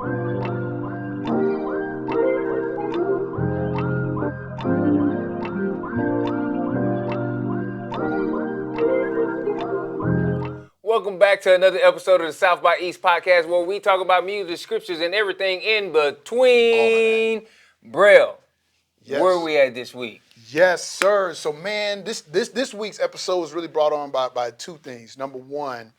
Welcome back to another episode of the South by East podcast, where we talk about music, scriptures, and everything in between. Brail, where are Yes. we at this week? Yes, sir. So, man, this week's episode was really brought on by two things. Number one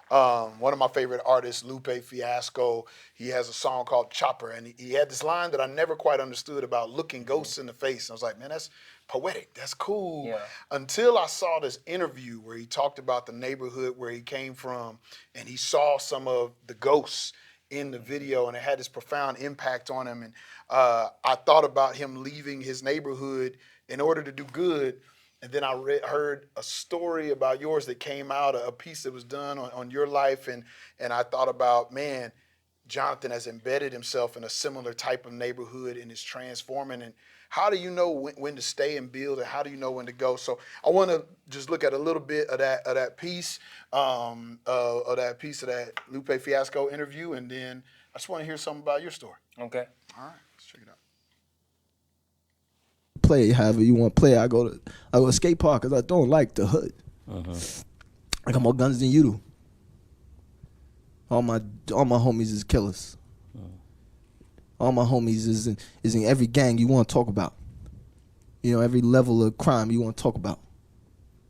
of my favorite artists, Lupe Fiasco, he has a song called Chopper, and he had this line that I never quite understood about looking ghosts in the face. And I was like, man, that's poetic. That's cool. Yeah. Until I saw this interview where he talked about the neighborhood where he came from, and he saw some of the ghosts in the video, and it had this profound impact on him. And I thought about him leaving his neighborhood in order to do good. And then I heard a story about yours that came out, a piece that was done on your life. And I thought about, man, Johnathan has embedded himself in a similar type of neighborhood and is transforming. And how do you know when to stay and build, and how do you know when to go? So I want to just look at a little bit of that piece, of that Lupe Fiasco interview, and then I just want to hear something about your story. Okay. All right, let's check it out. Play however you want to play. I go to skate park because I don't like the hood. I got more guns than you do. All my homies is killers. All my homies is in every gang you want to talk about. You know, every level of crime you want to talk about.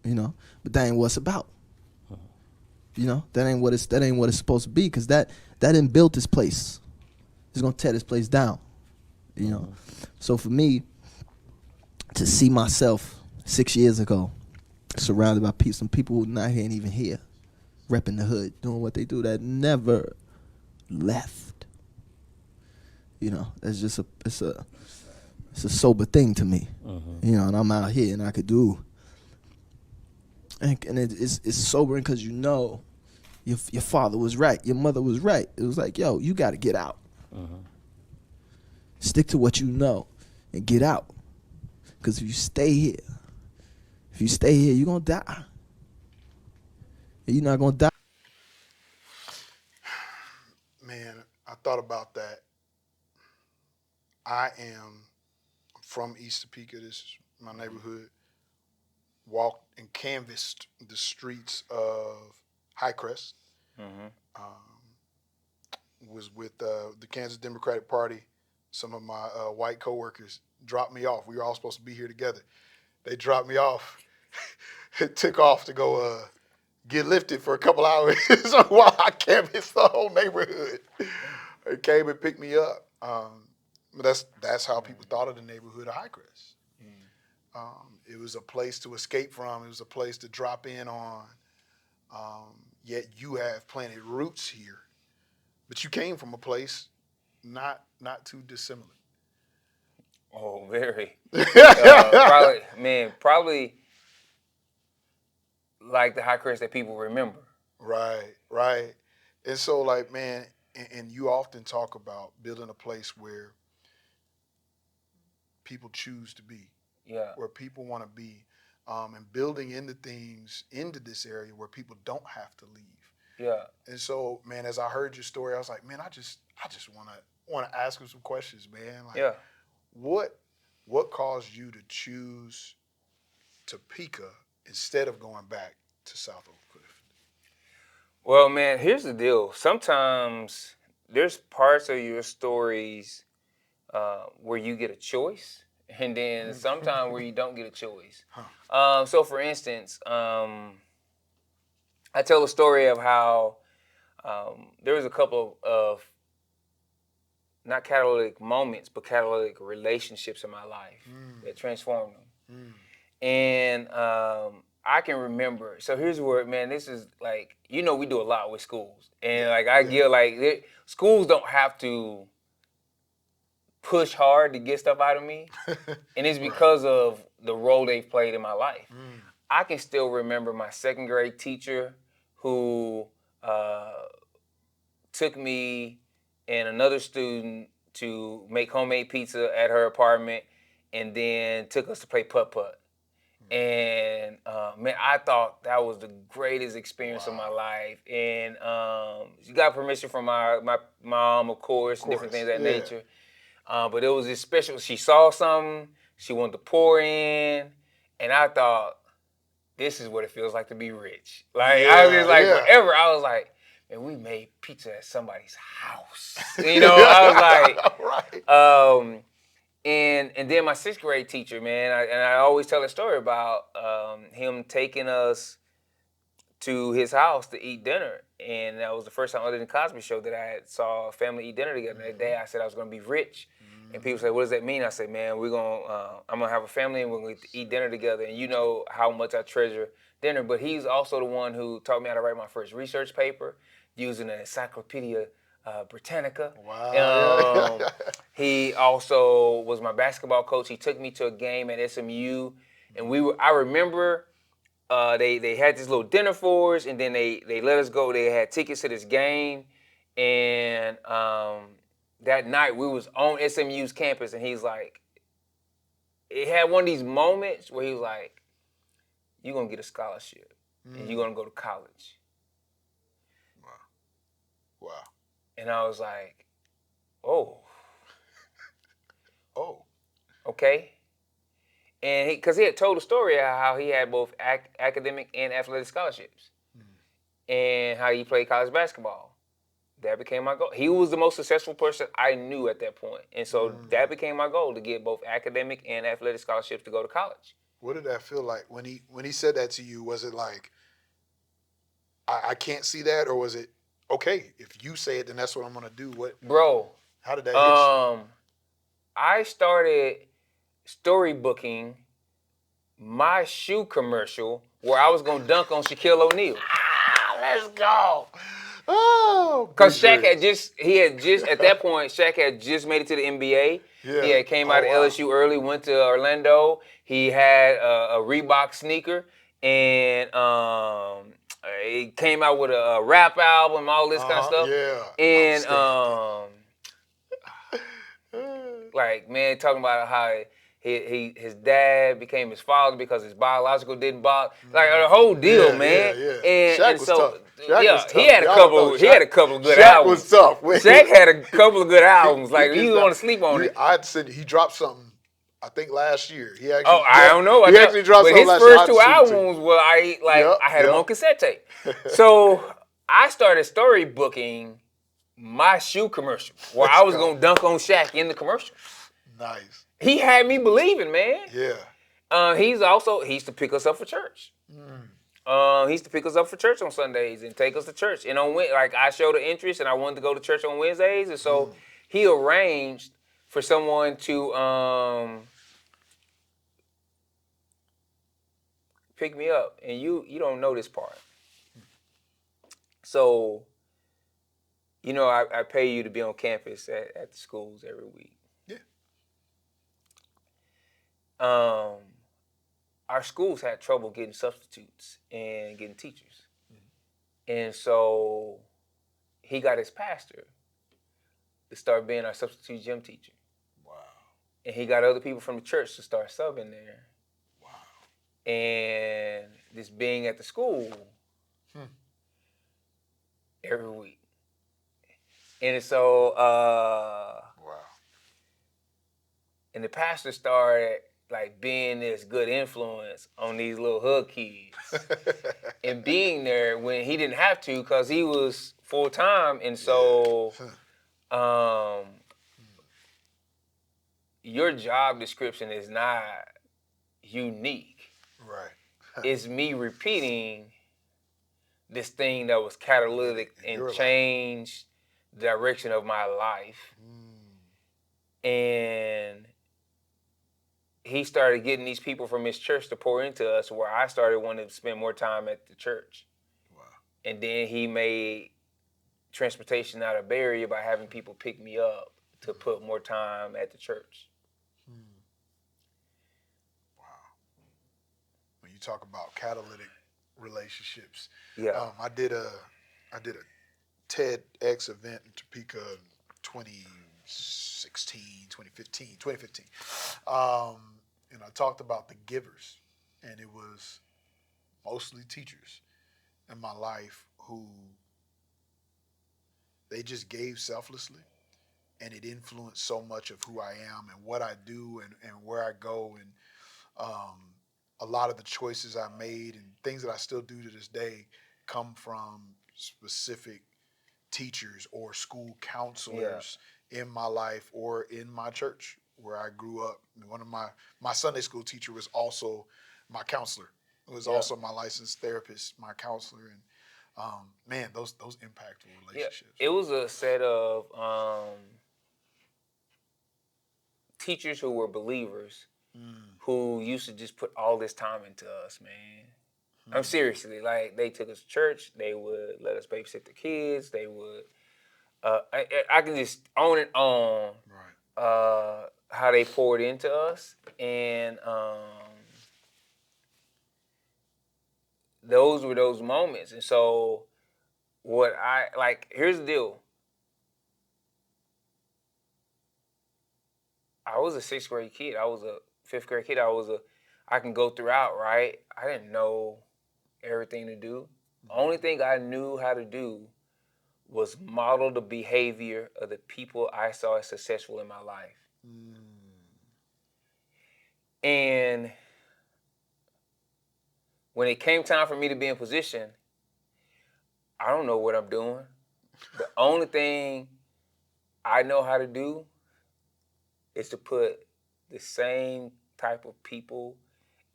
You know, but that ain't what it's about. You know, that ain't what it's supposed to be, because that didn't build this place. It's gonna tear this place down. You know, so for me to see myself 6 years ago surrounded by some people who not here and even here, repping the hood, doing what they do, that never left. You know, it's just it's a sober thing to me. You know, and I'm out here and I could do. And it's sobering because you know your father was right, your mother was right. It was like, yo, you got to get out. Stick to what you know and get out. Because if you stay here, you're going to die. And you're not going to die. Man, I thought about that. I am from East Topeka. This is my neighborhood. Walked and canvassed the streets of Hi-Crest. Was with the Kansas Democratic Party. Some of my white coworkers dropped me off. We were all supposed to be here together. They dropped me off. It took off to go get lifted for a couple hours while I canvassed the whole neighborhood. They came and picked me up. But that's how people thought of the neighborhood of Hi-Crest. It was a place to escape from. It was a place to drop in on. Yet you have planted roots here. But you came from a place not too dissimilar. Oh, very. Probably like the Hi-Crest that people remember. Right. And so, like, man, and you often talk about building a place where people choose to be. Yeah. Where people want to be, and building into things into this area where people don't have to leave. Yeah. And so, man, as I heard your story, I was like, man, I just want to ask him some questions, man. Like, Yeah. What caused you to choose Topeka instead of going back to South Oak Cliff? Well, man, here's the deal. Sometimes there's parts of your stories where you get a choice, and then sometimes where you don't get a choice. So, for instance, I tell a story of how there was a couple of not catalytic moments, but catalytic relationships in my life that transformed them. And I can remember. So here's where, man, this is like, you know, we do a lot with schools, and like I get like schools don't have to push hard to get stuff out of me, and it's because of the role they've played in my life. I can still remember my second grade teacher who took me and another student to make homemade pizza at her apartment, and then took us to play putt-putt. And man, I thought that was the greatest experience of my life. And she got permission from my mom, of course, and different things of that nature. But it was just special. She saw something, she wanted to pour in, and I thought, this is what it feels like to be rich. Like I was just like forever. I was like, man, we made pizza at somebody's house. You know, I was like, and then my sixth grade teacher, man, I always tell a story about him taking us to his house to eat dinner, and that was the first time, other than Cosby Show, that I saw a family eat dinner together. That day, I said I was going to be rich, and people say, "What does that mean?" I said, "Man, I'm gonna have a family, and we're going to eat dinner together." And you know how much I treasure dinner. But he's also the one who taught me how to write my first research paper using an Encyclopedia Britannica. Wow. He also was my basketball coach. He took me to a game at SMU, and I remember. They had this little dinner for us, and then they let us go. They had tickets to this game, and that night we was on SMU's campus, and he's like, it had one of these moments where he was like, "You're gonna get a scholarship, and you're gonna go to college." Wow. And I was like, "Oh, oh, okay." And because he had told a story of how he had both academic and athletic scholarships, and how he played college basketball. That became my goal. He was the most successful person I knew at that point. And so that became my goal, to get both academic and athletic scholarships to go to college. What did that feel like when he said that to you? Was it like, I can't see that, or was it, okay, if you say it, then that's what I'm gonna do? Bro, how did that hit you? I started storybooking my shoe commercial where I was gonna dunk on Shaquille O'Neal. Let's go. Oh, because Shaq at that point, Shaq had just made it to the NBA. Yeah. He had came out of LSU early, went to Orlando. He had a Reebok sneaker, and he came out with a rap album, all this kind of stuff. Yeah. And like, man, talking about how his dad became his father because his biological didn't bother, like the whole deal, man. Yeah. Shaq was tough. Shaq was tough. He had a couple of good Shaq albums. Was tough. Shaq had a couple of good albums. Like, you want to sleep on it. I'd said he dropped something, I think last year. He actually, I don't know. He actually dropped something last year. But his first two albums were I had them on cassette tape. So I started storybooking my shoe commercial where I was gonna dunk on Shaq in the commercial. Nice. He had me believing, man. Yeah. He used to pick us up for church. He used to pick us up for church on Sundays and take us to church. And I showed an interest, and I wanted to go to church on Wednesdays, and so he arranged for someone to pick me up. And you don't know this part. So, you know, I pay you to be on campus at the schools every week. Yeah. Our schools had trouble getting substitutes and getting teachers. And so he got his pastor to start being our substitute gym teacher. Wow. And he got other people from the church to start subbing there. Wow. And this being at the school every week. And so, wow. And the pastor started like being this good influence on these little hood kids and being there when he didn't have to because he was full time. And so your job description is not unique. Right. It's me repeating this thing that was catalytic and changed the direction of my life. And he started getting these people from his church to pour into us, where I started wanting to spend more time at the church. Wow. And then he made transportation not a barrier by having people pick me up to put more time at the church. Wow. When you talk about catalytic relationships, I did a TEDx event in Topeka in 2015. And I talked about the givers. and it was mostly teachers in my life who they just gave selflessly, and it influenced so much of who I am and what I do and where I go, and um, a lot of the choices I made and things that I still do to this day come from specific teachers or school counselors in my life or in my church where I grew up. One of my Sunday school teacher was also my counselor. It was Yeah. also my licensed therapist, my counselor, and man, those impactful Yeah. relationships. It was a set of teachers who were believers who used to just put all this time into us, man. I'm seriously, like, they took us to church. They would let us babysit the kids. They would, I can just on and on Right. how they poured into us. And those were those moments. And so here's the deal. I was a sixth grade kid. I was a fifth grade kid. I can go throughout, right? I didn't know everything to do. Only thing I knew how to do was model the behavior of the people I saw as successful in my life. And when it came time for me to be in position, I don't know what I'm doing. The only thing I know how to do is to put the same type of people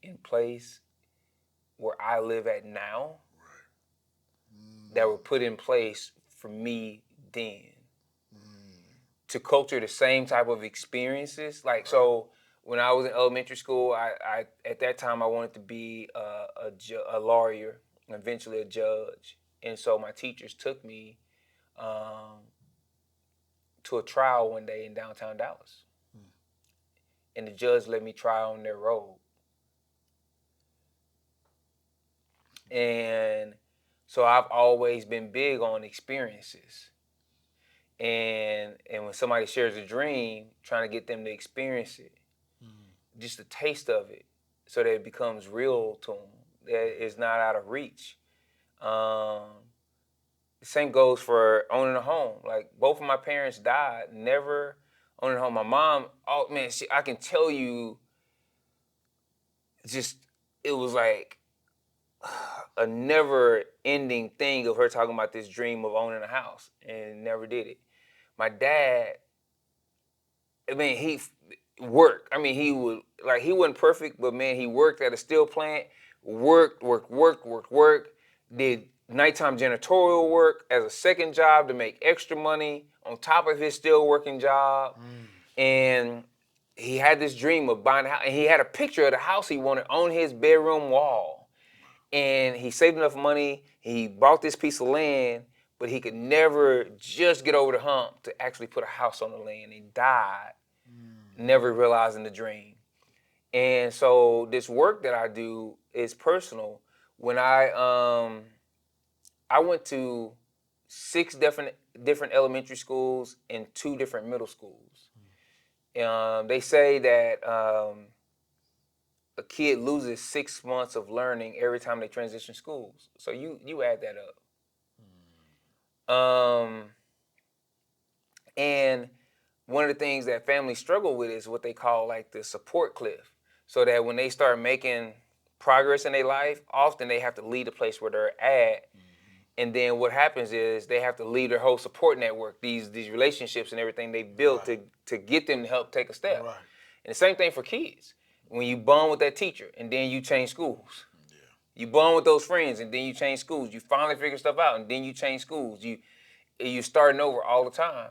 in place where I live at now that were put in place for me then. To culture the same type of experiences. Like, so when I was in elementary school, I at that time I wanted to be a lawyer and eventually a judge. And so my teachers took me to a trial one day in downtown Dallas. And the judge let me try on their robe. And so I've always been big on experiences. And when somebody shares a dream, trying to get them to experience it, just a taste of it, so that it becomes real to them, that it's not out of reach. The same goes for owning a home. Like, both of my parents died, never owning a home. My mom, oh man, I can tell you, just it was like a never-ending thing of her talking about this dream of owning a house, and never did it. My dad, I mean, he worked. I mean, he wasn't perfect, but man, he worked at a steel plant, worked, did nighttime janitorial work as a second job to make extra money on top of his still working job. And he had this dream of buying a house, and he had a picture of the house he wanted on his bedroom wall. And he saved enough money, he bought this piece of land, but he could never just get over the hump to actually put a house on the land. He died, never realizing the dream. And so this work that I do is personal. When I went to 6 different elementary schools and 2 different middle schools. They say that a kid loses 6 months of learning every time they transition schools. So you add that up. And one of the things that families struggle with is what they call like the support cliff. So that when they start making progress in their life, often they have to leave the place where they're at. And then what happens is they have to leave their whole support network, these relationships and everything they built to get them to help take a step. Right. And the same thing for kids. When you bond with that teacher and then you change schools. You bond with those friends and then you change schools. You finally figure stuff out and then you change schools. You're starting over all the time.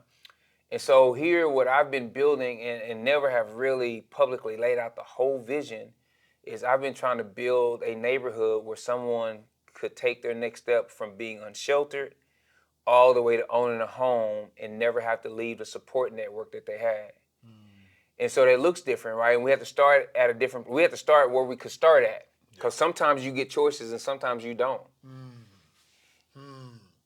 And so here, what I've been building and never have really publicly laid out the whole vision is I've been trying to build a neighborhood where someone could take their next step from being unsheltered all the way to owning a home and never have to leave the support network that they had. And so that looks different, right? And we have to start where we could start at. Because sometimes you get choices and sometimes you don't.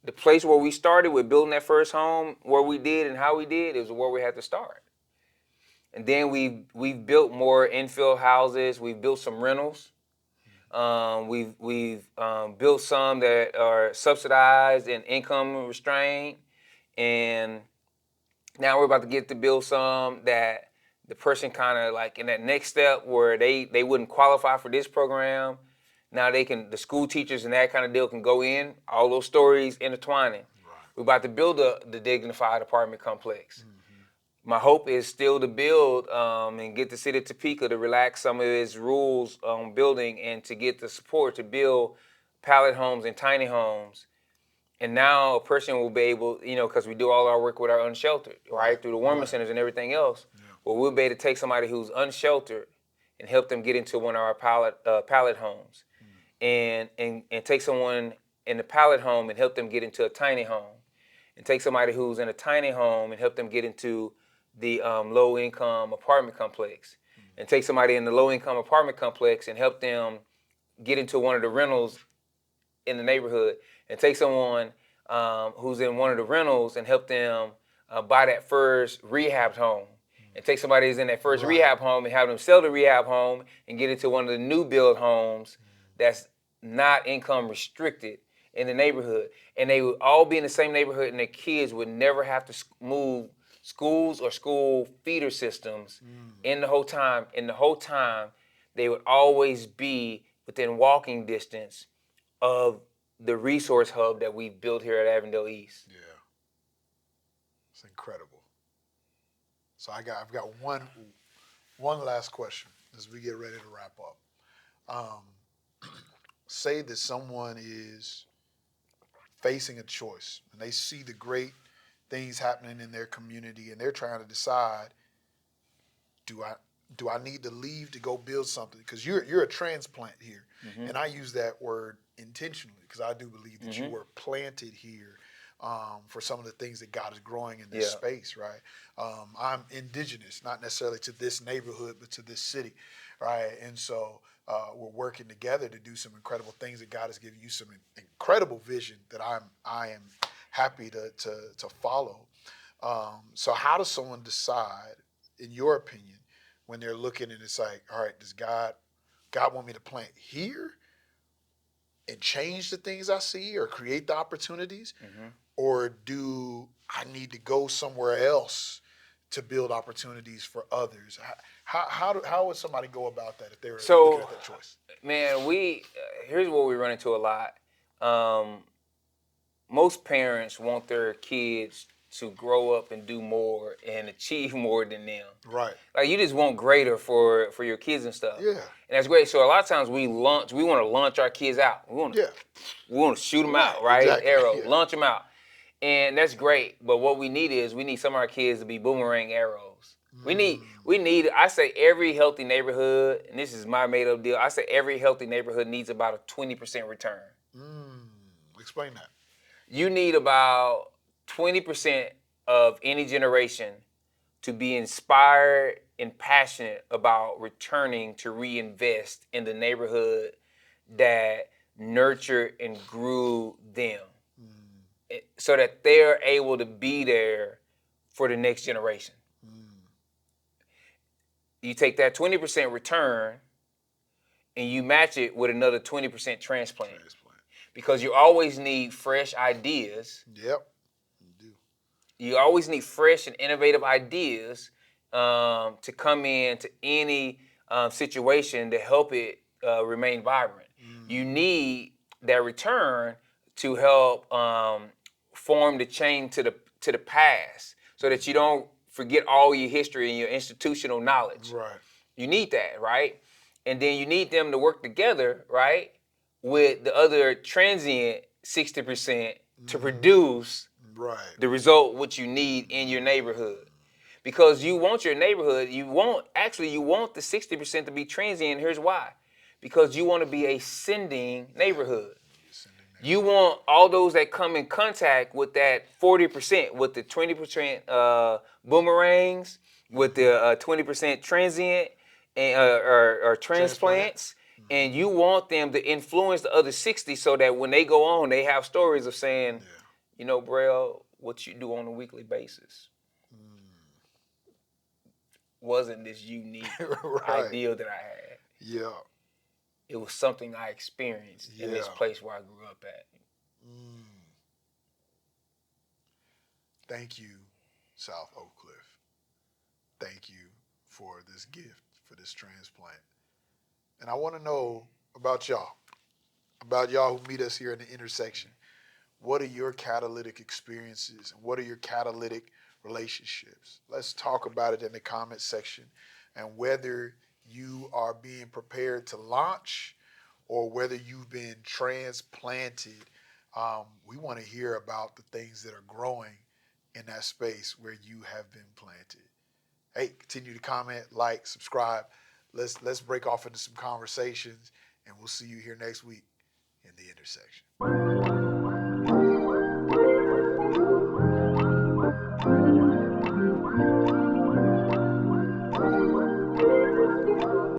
The place where we started with building that first home, where we did and how we did, is where we had to start. And then we've built more infill houses. We've built some rentals. We've built some that are subsidized and income restrained, and now we're about to get to build some that the person kind of like in that next step where they wouldn't qualify for this program. Now the school teachers and that kind of deal can go in, all those stories intertwining. Right. We're about to build the dignified apartment complex. Mm-hmm. My hope is still to build and get the city of Topeka to relax some of its rules on building and to get the support to build pallet homes and tiny homes. And now a person will be able, because we do all our work with our unsheltered, right? Through the warming centers and everything else. Yeah. Well, we'll be able to take somebody who's unsheltered and help them get into one of our pallet homes. And take someone in the pallet home and help them get into a tiny home. And take somebody who's in a tiny home and help them get into the low-income apartment complex. And take somebody in the low-income apartment complex and help them get into one of the rentals in the neighborhood, and take someone who's in one of the rentals and help them buy that first rehab home. And take somebody who's in that first rehab home and have them sell the rehab home and get into one of the new build homes that's not income restricted in the neighborhood. And they would all be in the same neighborhood, and their kids would never have to move schools or school feeder systems in the whole time. In the whole time, they would always be within walking distance of the resource hub that we built here at Avondale East. Yeah, it's incredible. So I've got one last question as we get ready to wrap up. Say that someone is facing a choice and they see the great things happening in their community and they're trying to decide, do I need to leave to go build something? Because you're a transplant here, and I use that word intentionally because I do believe that you were planted here for some of the things that God is growing in this space, right? I'm indigenous, not necessarily to this neighborhood, but to this city, right? And so we're working together to do some incredible things that God has given you some incredible vision that I am happy to follow. So how does someone decide, in your opinion, when they're looking and it's like, all right, does God want me to plant here and change the things I see or create the opportunities? Or do I need to go somewhere else to build opportunities for others? How would somebody go about that if they were looking at that choice? Man, here's what we run into a lot. Most parents want their kids to grow up and do more and achieve more than them. Right. Like, you just want greater for your kids and stuff. Yeah. And that's great. So a lot of times we want to launch our kids out. We want to shoot them out, right? Exactly. Arrow, launch them out. And that's great. But what we need some of our kids to be boomerang arrows. We need, I say every healthy neighborhood, and this is my made up deal, I say every healthy neighborhood needs about a 20% return. Explain that. You need about 20% of any generation to be inspired and passionate about returning to reinvest in the neighborhood that nurtured and grew them, so that they're able to be there for the next generation. You take that 20% return and you match it with another 20% transplant. Because you always need fresh ideas. Yep, you do. You always need fresh and innovative ideas to come into any situation to help it remain vibrant. You need that return to help form the chain to the past, so that you don't forget all your history and your institutional knowledge. Right. You need that, right? And then you need them to work together, right, with the other transient 60% to produce the result what you need in your neighborhood. Because you want your neighborhood, you want the 60% to be transient. Here's why. Because you want to be a sending neighborhood. You want all those that come in contact with that 40%, with the 20% boomerangs, with the 20% transient or transplants, and you want them to influence the other 60 so that when they go on, they have stories of saying, Brail, what you do on a weekly basis wasn't this unique ideal that I had. Yeah. it was something I experienced in this Yeah. place where I grew up at. Thank you, South Oak Cliff. Thank you for this gift, for this transplant. And I want to know about y'all who meet us here in the intersection. What are your catalytic experiences and what are your catalytic relationships? Let's talk about it in the comment section and whether you are being prepared to launch or whether you've been transplanted. We want to hear about the things that are growing in that space where you have been planted. Hey, continue to comment, like, subscribe. Let's break off into some conversations, and we'll see you here next week in the intersection.